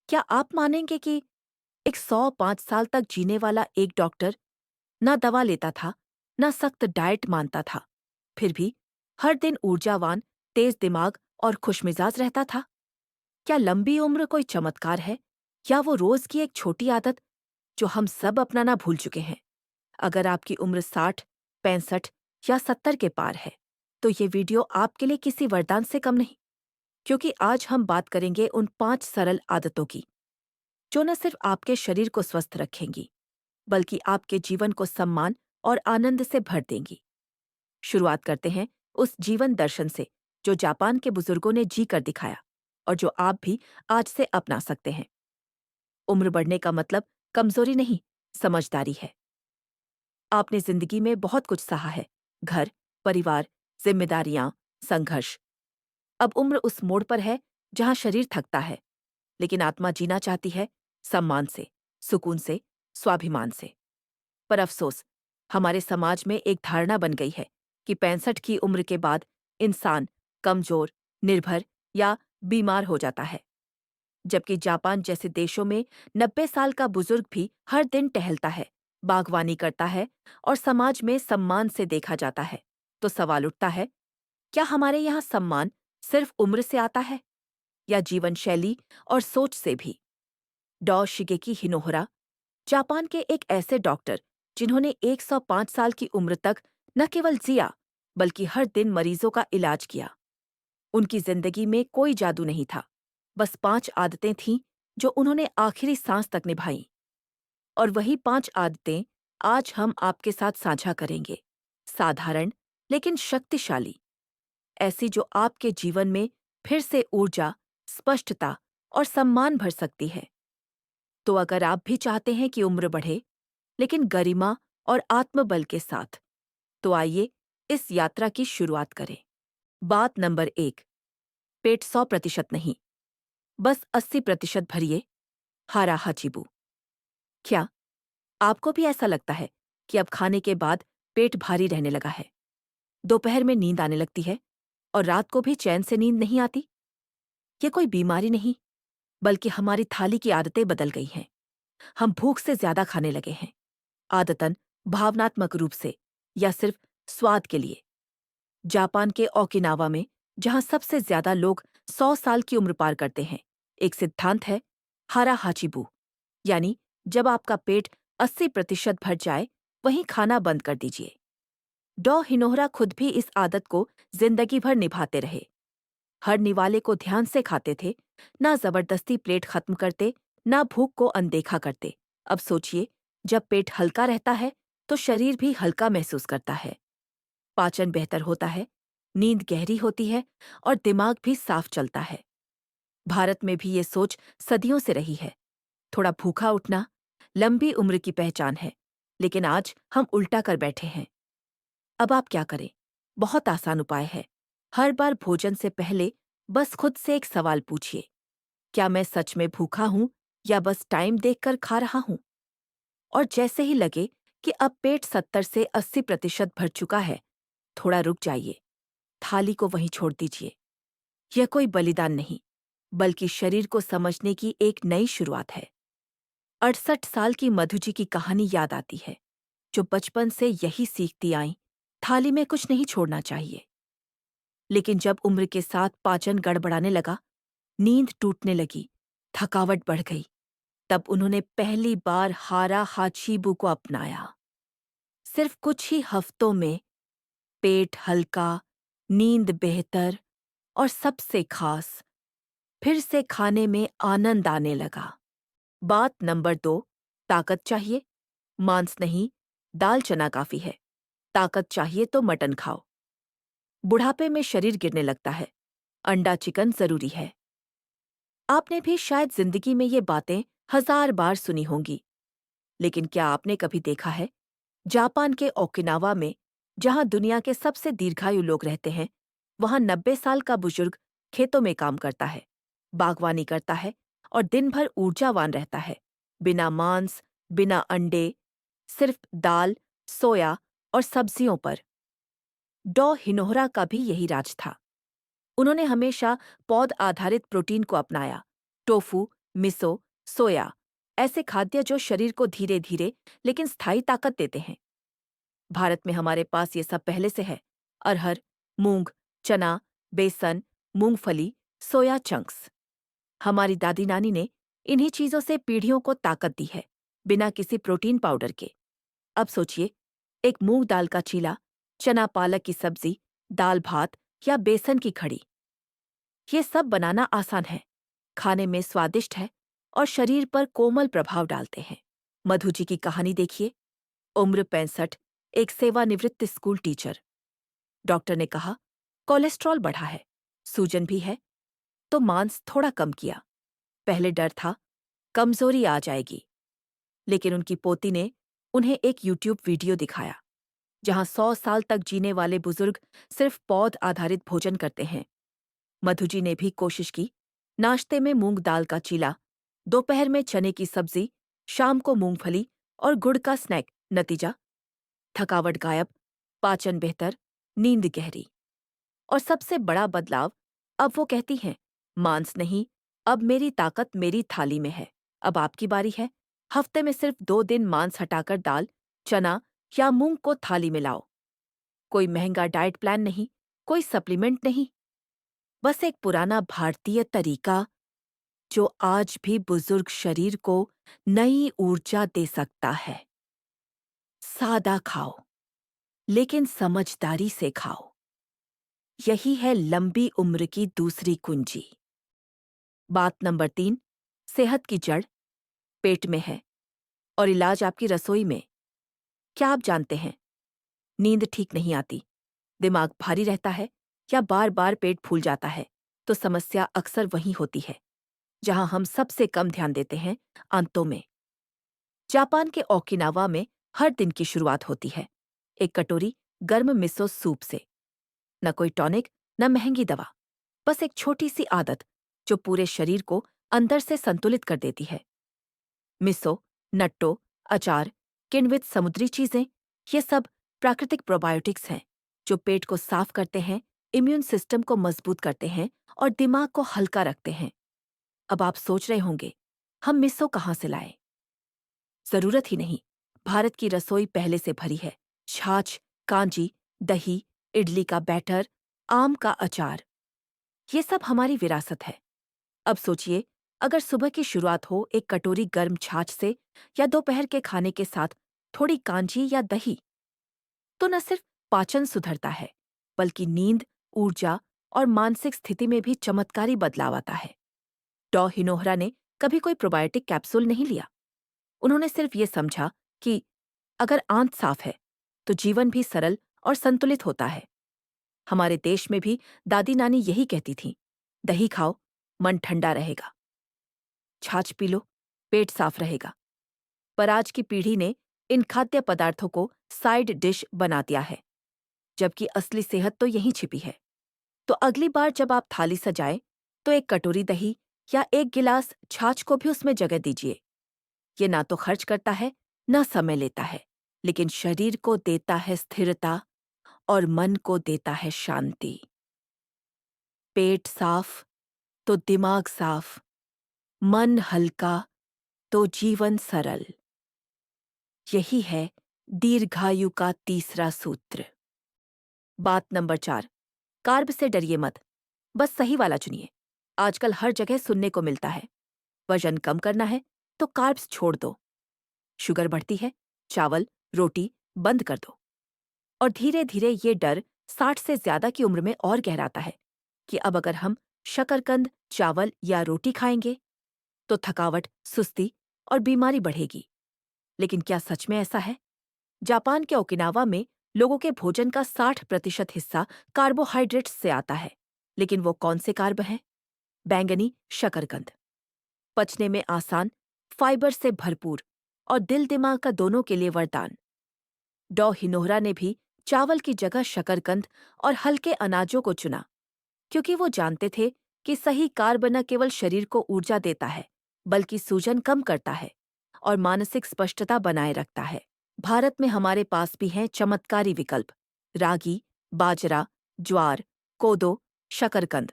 क्या आप मानेंगे कि एक 105 साल तक जीने वाला एक डॉक्टर ना दवा लेता था, ना सख्त डाइट मानता था, फिर भी हर दिन ऊर्जावान, तेज दिमाग और खुशमिजाज रहता था? क्या लंबी उम्र कोई चमत्कार है या वो रोज की एक छोटी आदत जो हम सब अपनाना भूल चुके हैं? अगर आपकी उम्र 60, 65 या 70 के पार है, तो ये वीडियो आपके लिए किसी वरदान से कम नहीं, क्योंकि आज हम बात करेंगे उन 5 सरल आदतों की जो न सिर्फ आपके शरीर को स्वस्थ रखेंगी, बल्कि आपके जीवन को सम्मान और आनंद से भर देंगी। शुरुआत करते हैं उस जीवन दर्शन से जो जापान के बुजुर्गों ने जी कर दिखाया और जो आप भी आज से अपना सकते हैं। उम्र बढ़ने का मतलब कमजोरी नहीं, समझदारी है। आपने जिंदगी में बहुत कुछ सहा है, घर, परिवार, जिम्मेदारियां, संघर्ष। अब उम्र उस मोड़ पर है जहां शरीर थकता है, लेकिन आत्मा जीना चाहती है, सम्मान से, सुकून से, स्वाभिमान से। पर अफसोस, हमारे समाज में एक धारणा बन गई है कि 65 की उम्र के बाद इंसान कमजोर, निर्भर या बीमार हो जाता है। जबकि जापान जैसे देशों में 90 साल का बुजुर्ग भी हर दिन टहलता है, बागवानी करता है और समाज में सम्मान से देखा जाता है। तो सवाल उठता है, क्या हमारे यहाँ सम्मान सिर्फ उम्र से आता है या जीवन शैली और सोच से भी? डॉ शिगेकी हिनोहरा, जापान के एक ऐसे डॉक्टर जिन्होंने 105 साल की उम्र तक न केवल जिया, बल्कि हर दिन मरीजों का इलाज किया। उनकी जिंदगी में कोई जादू नहीं था, बस 5 आदतें थीं जो उन्होंने आखिरी सांस तक निभाईं। और वही 5 आदतें आज हम आपके साथ साझा करेंगे। साधारण लेकिन शक्तिशाली, ऐसी जो आपके जीवन में फिर से ऊर्जा, स्पष्टता और सम्मान भर सकती है। तो अगर आप भी चाहते हैं कि उम्र बढ़े, लेकिन गरिमा और आत्मबल के साथ, तो आइए इस यात्रा की शुरुआत करें। बात नंबर 1, पेट 100% नहीं, बस 80% भरिए। हारा हाचिबू। क्या आपको भी ऐसा लगता है कि अब खाने के बाद पेट भारी रहने लगा है, दोपहर में नींद आने लगती है और रात को भी चैन से नींद नहीं आती? ये कोई बीमारी नहीं, बल्कि हमारी थाली की आदतें बदल गई हैं। हम भूख से ज्यादा खाने लगे हैं, आदतन, भावनात्मक रूप से या सिर्फ स्वाद के लिए। जापान के ओकिनावा में, जहां सबसे ज्यादा लोग 100 साल की उम्र पार करते हैं, एक सिद्धांत है, हारा हाचिबू, यानी जब आपका पेट 80% भर जाए, वहीं खाना बंद कर दीजिए। डॉ हिनोहरा खुद भी इस आदत को जिंदगी भर निभाते रहे। हर निवाले को ध्यान से खाते थे, ना जबरदस्ती प्लेट खत्म करते, ना भूख को अनदेखा करते। अब सोचिए, जब पेट हल्का रहता है, तो शरीर भी हल्का महसूस करता है। पाचन बेहतर होता है, नींद गहरी होती है और दिमाग भी साफ चलता है। भारत में भी ये सोच सदियों से रही है। थोड़ा भूखा उठना लंबी उम्र की पहचान है, लेकिन आज हम उल्टा कर बैठे हैं। अब आप क्या करें? बहुत आसान उपाय है। हर बार भोजन से पहले बस खुद से एक सवाल पूछिए, क्या मैं सच में भूखा हूं या बस टाइम देखकर खा रहा हूं? और जैसे ही लगे कि अब पेट 70 से 80% भर चुका है, थोड़ा रुक जाइए, थाली को वहीं छोड़ दीजिए। यह कोई बलिदान नहीं, बल्कि शरीर को समझने की एक नई शुरुआत है। 68 साल की मधु जी की कहानी याद आती है, जो बचपन से यही सीखती आईं, थाली में कुछ नहीं छोड़ना चाहिए। लेकिन जब उम्र के साथ पाचन गड़बड़ाने लगा, नींद टूटने लगी, थकावट बढ़ गई, तब उन्होंने पहली बार हारा हाचीबू को अपनाया। सिर्फ कुछ ही हफ्तों में पेट हल्का, नींद बेहतर और सबसे खास, फिर से खाने में आनंद आने लगा। बात नंबर 2, ताकत चाहिए? मांस नहीं, दाल चना काफी है। ताकत चाहिए तो मटन खाओ। बुढ़ापे में शरीर गिरने लगता है, अंडा चिकन जरूरी है। आपने भी शायद जिंदगी में ये बातें 1000 बार सुनी होंगी, लेकिन क्या आपने कभी देखा है, जापान के ओकिनावा में, जहां दुनिया के सबसे दीर्घायु लोग रहते हैं, वहां 90 साल का बुजुर्ग खेतों में काम करता है, बागवानी करता है और दिन भर ऊर्जावान रहता है, बिना मांस, बिना अंडे, सिर्फ दाल, सोया और सब्जियों पर। डॉ हिनोहरा का भी यही राज था। उन्होंने हमेशा पौध आधारित प्रोटीन को अपनाया, टोफू मिसो, सोया, ऐसे खाद्य जो शरीर को धीरे धीरे लेकिन स्थायी ताकत देते हैं। भारत में हमारे पास ये सब पहले से है। अरहर, मूंग, चना, बेसन, मूंगफली, सोया चंक्स। हमारी दादी नानी ने इन्हीं चीजों से पीढ़ियों को ताकत दी है, बिना किसी प्रोटीन पाउडर के। अब सोचिए, एक मूंग दाल का चीला, चना पालक की सब्जी, दाल भात या बेसन की खड़ी। ये सब बनाना आसान है, खाने में स्वादिष्ट है और शरीर पर कोमल प्रभाव डालते हैं। मधु जी की कहानी देखिए। उम्र 65, एक सेवानिवृत्त स्कूल टीचर। डॉक्टर ने कहा, कोलेस्ट्रॉल बढ़ा है, सूजन भी है, तो मांस थोड़ा कम किया। पहले डर था, कमजोरी आ जाएगी। लेकिन उनकी पोती ने उन्हें एक यूट्यूब वीडियो दिखाया, जहां 100 साल तक जीने वाले बुजुर्ग सिर्फ पौध आधारित भोजन करते हैं। मधु जी ने भी कोशिश की। नाश्ते में मूंग दाल का चीला, दोपहर में चने की सब्जी, शाम को मूंगफली और गुड़ का स्नैक। नतीजा, थकावट गायब, पाचन बेहतर, नींद गहरी। और सबसे बड़ा बदलाव, अब वो कहती हैं, मांस नहीं, अब मेरी ताकत मेरी थाली में है। अब आपकी बारी है। हफ्ते में सिर्फ 2 दिन मांस हटाकर दाल, चना या मूंग को थाली में लाओ। कोई महंगा डाइट प्लान नहीं, कोई सप्लीमेंट नहीं, बस एक पुराना भारतीय तरीका जो आज भी बुजुर्ग शरीर को नई ऊर्जा दे सकता है। सादा खाओ, लेकिन समझदारी से खाओ। यही है लंबी उम्र की दूसरी कुंजी। बात नंबर 3, सेहत की जड़ पेट में है और इलाज आपकी रसोई में। क्या आप जानते हैं, नींद ठीक नहीं आती, दिमाग भारी रहता है या बार बार पेट फूल जाता है, तो समस्या अक्सर वहीं होती है जहां हम सबसे कम ध्यान देते हैं, आंतों में। जापान के ओकिनावा में हर दिन की शुरुआत होती है एक कटोरी गर्म मिसो सूप से। न कोई टॉनिक, न महंगी दवा, बस एक छोटी सी आदत जो पूरे शरीर को अंदर से संतुलित कर देती है। मिसो, नट्टो, अचार, किण्वित समुद्री चीजें, ये सब प्राकृतिक प्रोबायोटिक्स हैं जो पेट को साफ करते हैं, इम्यून सिस्टम को मजबूत करते हैं और दिमाग को हल्का रखते हैं। अब आप सोच रहे होंगे, हम मिसो कहाँ से लाएं? जरूरत ही नहीं, भारत की रसोई पहले से भरी है। छाछ, कांजी, दही, इडली का बैटर, आम का अचार, ये सब हमारी विरासत है। अब सोचिए, अगर सुबह की शुरुआत हो एक कटोरी गर्म छाछ से या दोपहर के खाने के साथ थोड़ी कांजी या दही, तो न सिर्फ पाचन सुधरता है, बल्कि नींद, ऊर्जा और मानसिक स्थिति में भी चमत्कारी बदलाव आता है। डॉ हिनोहरा ने कभी कोई प्रोबायोटिक कैप्सूल नहीं लिया। उन्होंने सिर्फ ये समझा कि अगर आंत साफ है, तो जीवन भी सरल और संतुलित होता है। हमारे देश में भी दादी नानी यही कहती थीं, दही खाओ, मन ठंडा रहेगा, छाछ पी लो, पेट साफ रहेगा। पर आज की पीढ़ी ने इन खाद्य पदार्थों को साइड डिश बना दिया है, जबकि असली सेहत तो यहीं छिपी है। तो अगली बार जब आप थाली सजाएं, तो एक कटोरी दही या एक गिलास छाछ को भी उसमें जगह दीजिए। ये ना तो खर्च करता है, ना समय लेता है, लेकिन शरीर को देता है स्थिरता और मन को देता है शांति। पेट साफ तो दिमाग साफ, मन हल्का तो जीवन सरल। यही है दीर्घायु का तीसरा सूत्र। बात नंबर 4, कार्ब से डरिए मत, बस सही वाला चुनिए। आजकल हर जगह सुनने को मिलता है, वजन कम करना है तो कार्ब्स छोड़ दो, शुगर बढ़ती है, चावल, रोटी बंद कर दो। और धीरे धीरे ये डर 60 से ज्यादा की उम्र में और गहराता है कि अब अगर हम शकरकंद, चावल या रोटी खाएंगे तो थकावट, सुस्ती और बीमारी बढ़ेगी। लेकिन क्या सच में ऐसा है? जापान के ओकिनावा में लोगों के भोजन का 60% हिस्सा कार्बोहाइड्रेट्स से आता है। लेकिन वो कौन से कार्ब हैं? बैंगनी शकरकंद, पचने में आसान, फाइबर से भरपूर और दिल दिमाग का दोनों के लिए वरदान। डॉ हिनोहरा ने भी चावल की जगह शकरकंद और हल्के अनाजों को चुना, क्योंकि वो जानते थे कि सही कार्ब न केवल शरीर को ऊर्जा देता है, बल्कि सूजन कम करता है और मानसिक स्पष्टता बनाए रखता है। भारत में हमारे पास भी हैं चमत्कारी विकल्प, रागी, बाजरा, ज्वार, कोदो, शकरकंद,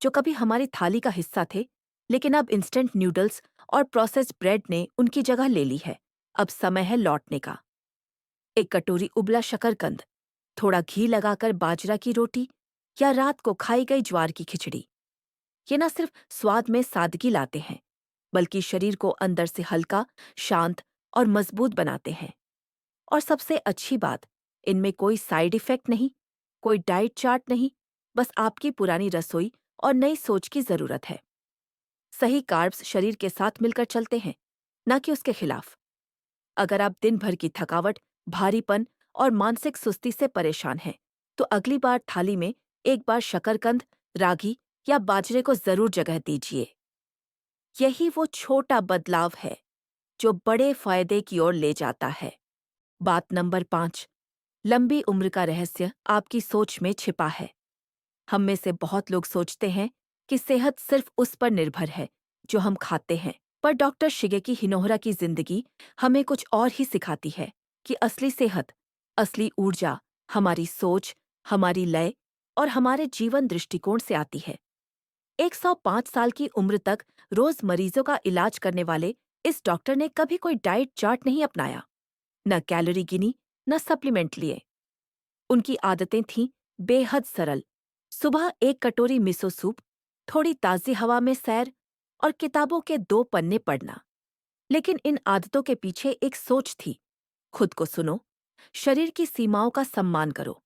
जो कभी हमारी थाली का हिस्सा थे, लेकिन अब इंस्टेंट नूडल्स और प्रोसेस्ड ब्रेड ने उनकी जगह ले ली है। अब समय है लौटने का। एक कटोरी उबला शकरकंद, थोड़ा घी लगाकर बाजरा की रोटी या रात को खाई गई ज्वार की खिचड़ी। ये न सिर्फ स्वाद में सादगी लाते हैं, बल्कि शरीर को अंदर से हल्का, शांत और मजबूत बनाते हैं। और सबसे अच्छी बात, इनमें कोई साइड इफेक्ट नहीं, कोई डाइट चार्ट नहीं, बस आपकी पुरानी रसोई और नई सोच की जरूरत है। सही कार्ब्स शरीर के साथ मिलकर चलते हैं, न कि उसके खिलाफ। अगर आप दिन भर की थकावट, भारीपन और मानसिक सुस्ती से परेशान हैं, तो अगली बार थाली में एक बार शकरकंद, रागी या बाजरे को जरूर जगह दीजिए। यही वो छोटा बदलाव है जो बड़े फायदे की ओर ले जाता है। बात नंबर 5, लंबी उम्र का रहस्य आपकी सोच में छिपा है। हम में से बहुत लोग सोचते हैं कि सेहत सिर्फ उस पर निर्भर है जो हम खाते हैं, पर डॉक्टर शिगेकी हिनोहरा की जिंदगी हमें कुछ और ही सिखाती है कि असली सेहत, असली ऊर्जा हमारी सोच, हमारी लय और हमारे जीवन दृष्टिकोण से आती है। 105 साल की उम्र तक रोज मरीजों का इलाज करने वाले इस डॉक्टर ने कभी कोई डाइट चार्ट नहीं अपनाया, न कैलोरी गिनी, न सप्लीमेंट लिए। उनकी आदतें थीं बेहद सरल। सुबह एक कटोरी मिसो सूप, थोड़ी ताज़ी हवा में सैर और किताबों के 2 पन्ने पढ़ना। लेकिन इन आदतों के पीछे एक सोच थी। खुद को सुनो, शरीर की सीमाओं का सम्मान करो,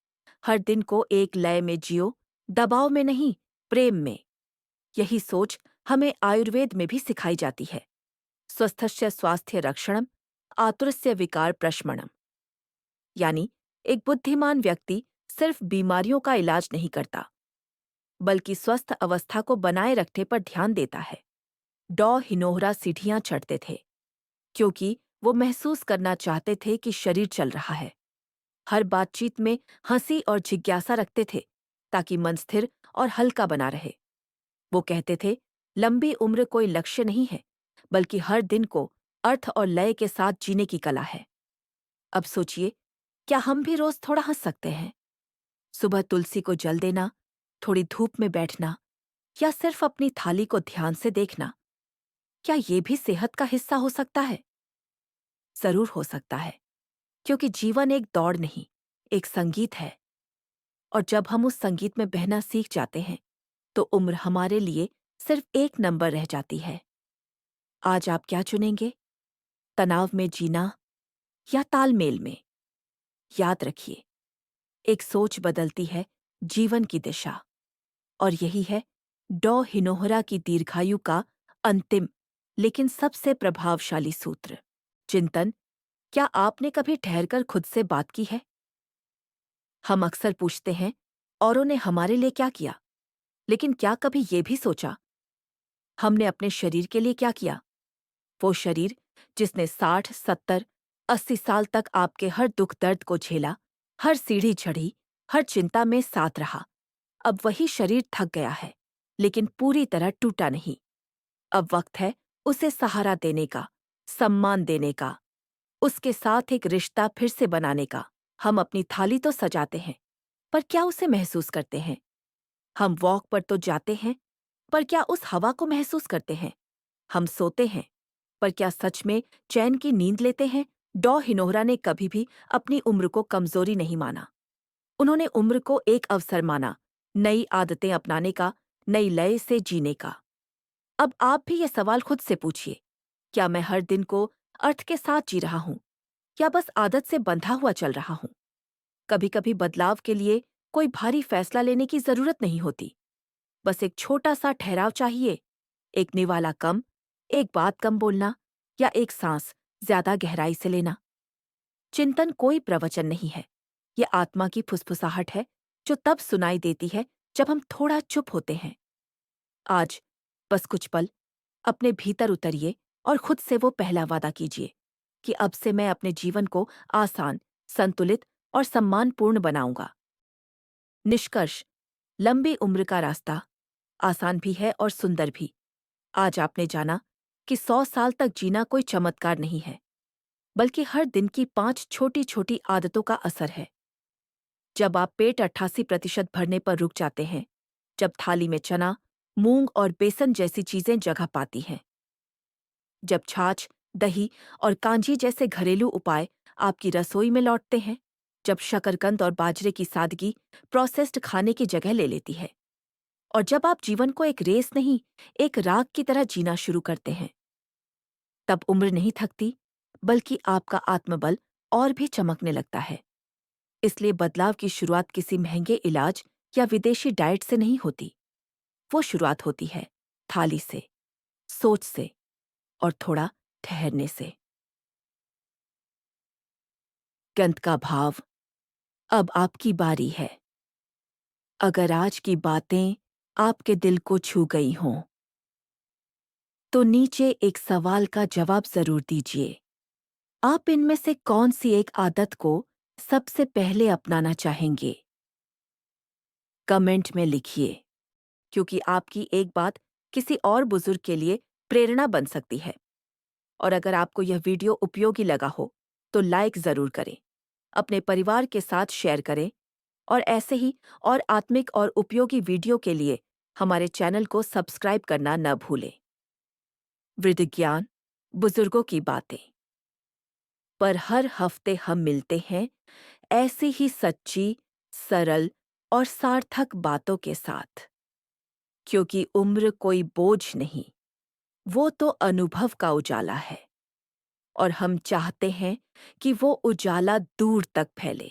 हर दिन को एक लय में जियो, दबाव में नहीं, प्रेम में। यही सोच हमें आयुर्वेद में भी सिखाई जाती है। स्वस्थस्य स्वास्थ्य रक्षणम, आतुरस्य विकार प्रशमनम। यानी एक बुद्धिमान व्यक्ति सिर्फ बीमारियों का इलाज नहीं करता, बल्कि स्वस्थ अवस्था को बनाए रखने पर ध्यान देता है। डॉ हिनोहरा सीढ़ियां चढ़ते थे, क्योंकि वो महसूस करना चाहते थे कि शरीर चल रहा है। हर बातचीत में हंसी और जिज्ञासा रखते थे, ताकि मन स्थिर और हल्का बना रहे। वो कहते थे, लंबी उम्र कोई लक्ष्य नहीं है, बल्कि हर दिन को अर्थ और लय के साथ जीने की कला है। अब सोचिए, क्या हम भी रोज थोड़ा हंस सकते हैं? सुबह तुलसी को जल देना, थोड़ी धूप में बैठना या सिर्फ अपनी थाली को ध्यान से देखना, क्या ये भी सेहत का हिस्सा हो सकता है? जरूर हो सकता है, क्योंकि जीवन एक दौड़ नहीं, एक संगीत है। और जब हम उस संगीत में बहना सीख जाते हैं, तो उम्र हमारे लिए सिर्फ एक नंबर रह जाती है। आज आप क्या चुनेंगे? तनाव में जीना या तालमेल में? याद रखिए, एक सोच बदलती है जीवन की दिशा। और यही है डॉ हिनोहरा की दीर्घायु का अंतिम लेकिन सबसे प्रभावशाली सूत्र। चिंतन, क्या आपने कभी ठहरकर खुद से बात की है? हम अक्सर पूछते हैं, औरों ने हमारे लिए क्या किया? लेकिन क्या कभी ये भी सोचा, हमने अपने शरीर के लिए क्या किया? वो शरीर जिसने 60, 70, 80 साल तक आपके हर दुख दर्द को झेला, हर सीढ़ी चढ़ी, हर चिंता में साथ रहा। अब वही शरीर थक गया है, लेकिन पूरी तरह टूटा नहीं। अब वक्त है उसे सहारा देने का, सम्मान देने का, उसके साथ एक रिश्ता फिर से बनाने का। हम अपनी थाली तो सजाते हैं, पर क्या उसे महसूस करते हैं? हम वॉक पर तो जाते हैं, पर क्या उस हवा को महसूस करते हैं? हम सोते हैं, पर क्या सच में चैन की नींद लेते हैं? डॉ हिनोहरा ने कभी भी अपनी उम्र को कमजोरी नहीं माना। उन्होंने उम्र को एक अवसर माना, नई आदतें अपनाने का, नई लय से जीने का। अब आप भी ये सवाल खुद से पूछिए, क्या मैं हर दिन को अर्थ के साथ जी रहा हूँ, या बस आदत से बंधा हुआ चल रहा हूँ? कभी कभी बदलाव के लिए कोई भारी फैसला लेने की जरूरत नहीं होती। बस एक छोटा सा ठहराव चाहिए, एक निवाला कम, एक बात कम बोलना या एक सांस ज्यादा गहराई से लेना। चिंतन कोई प्रवचन नहीं है, ये आत्मा की फुसफुसाहट है, जो तब सुनाई देती है जब हम थोड़ा चुप होते हैं। आज बस कुछ पल अपने भीतर उतरिए और खुद से वो पहला वादा कीजिए कि अब से मैं अपने जीवन को आसान, संतुलित और सम्मानपूर्ण बनाऊंगा। निष्कर्ष, लंबी उम्र का रास्ता आसान भी है और सुंदर भी। आज आपने जाना कि 100 साल तक जीना कोई चमत्कार नहीं है, बल्कि हर दिन की 5 छोटी छोटी आदतों का असर है। जब आप पेट 88% भरने पर रुक जाते हैं, जब थाली में चना, मूंग और बेसन जैसी चीजें जगह पाती हैं। जब छाछ, दही और कांजी जैसे घरेलू उपाय आपकी रसोई में लौटते हैं, जब शकरकंद और बाजरे की सादगी प्रोसेस्ड खाने की जगह ले लेती है, और जब आप जीवन को एक रेस नहीं, एक राग की तरह जीना शुरू करते हैं, तब उम्र नहीं थकती, बल्कि आपका आत्मबल और भी चमकने लगता है। इसलिए बदलाव की शुरुआत किसी महंगे इलाज या विदेशी डाइट से नहीं होती। वो शुरुआत होती है थाली से, सोच से और थोड़ा ठहरने से। गंत का भाव, अब आपकी बारी है। अगर आज की बातें आपके दिल को छू गई हों, तो नीचे एक सवाल का जवाब जरूर दीजिए। आप इनमें से कौन सी एक आदत को सबसे पहले अपनाना चाहेंगे? कमेंट में लिखिए, क्योंकि आपकी एक बात किसी और बुजुर्ग के लिए प्रेरणा बन सकती है। और अगर आपको यह वीडियो उपयोगी लगा हो, तो लाइक जरूर करें, अपने परिवार के साथ शेयर करें, और ऐसे ही और आत्मिक और उपयोगी वीडियो के लिए हमारे चैनल को सब्सक्राइब करना न भूलें। वृद्ध ज्ञान, बुजुर्गों की बातें, पर हर हफ्ते हम मिलते हैं ऐसी ही सच्ची, सरल और सार्थक बातों के साथ, क्योंकि उम्र कोई बोझ नहीं, वो तो अनुभव का उजाला है, और हम चाहते हैं कि वो उजाला दूर तक फैले।